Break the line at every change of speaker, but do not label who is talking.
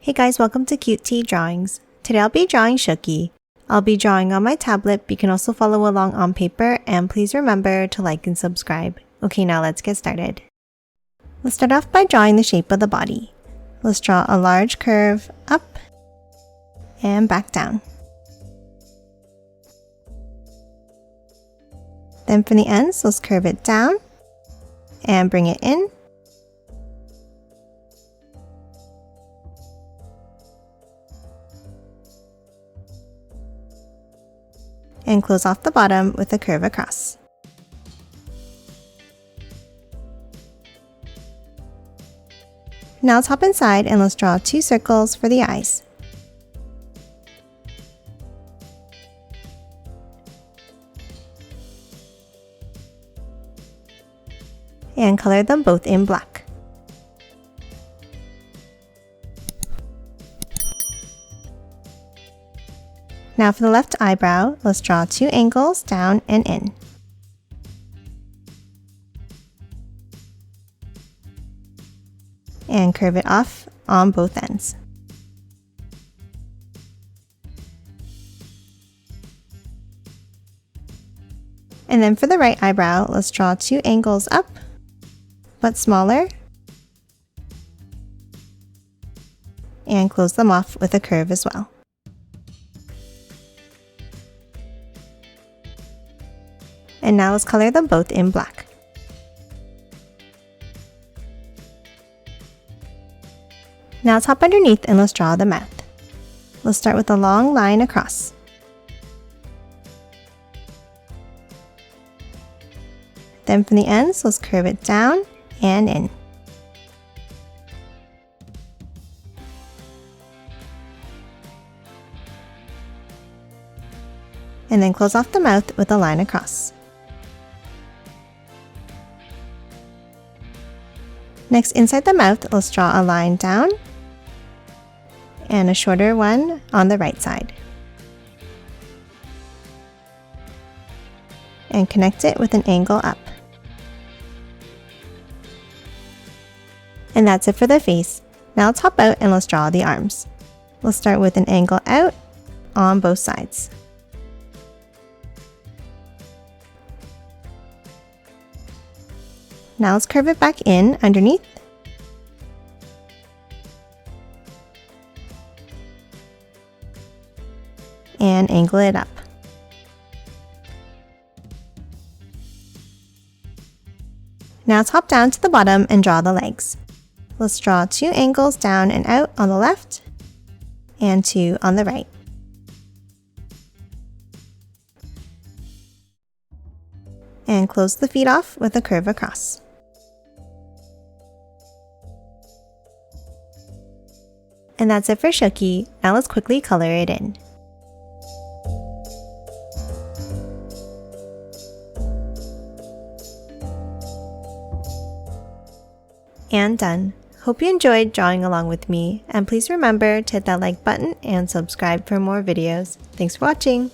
Hey guys, welcome to Cute Tea Drawings. Today I'll be drawing Syuki. I'll be drawing on my tablet, but you can also follow along on paper, and please remember to like and subscribe. Okay, now let's get started. Let's start off by drawing the shape of the body. Let's draw a large curve up and back down. Then from the ends, let's curve it down and bring it in. And close off the bottom with a curve across. Now let's hop inside and let's draw 2 circles for the eyes. And color them both in black. Now for the left eyebrow, let's draw 2 angles down and in. And curve it off on both ends. And then for the right eyebrow, let's draw 2 angles up, but smaller, and close them off with a curve as well. And now let's color them both in black. Now let's hop underneath and let's draw the mouth. Let's start with a long line across. Then from the ends, let's curve it down and in. And then close off the mouth with a line across. Next, inside the mouth, let's draw a line down and a shorter one on the right side. And connect it with an angle up. And that's it for the face. Now let's hop out and let's draw the arms. Let's start with an angle out on both sides. Now let's curve it back in underneath. And angle it up. Now let's hop down to the bottom and draw the legs. Let's draw 2 angles down and out on the left and 2 on the right. And close the feet off with a curve across. And that's it for Syuki. Now let's quickly color it in. And done. Hope you enjoyed drawing along with me, and please remember to hit that like button and subscribe for more videos. Thanks for watching!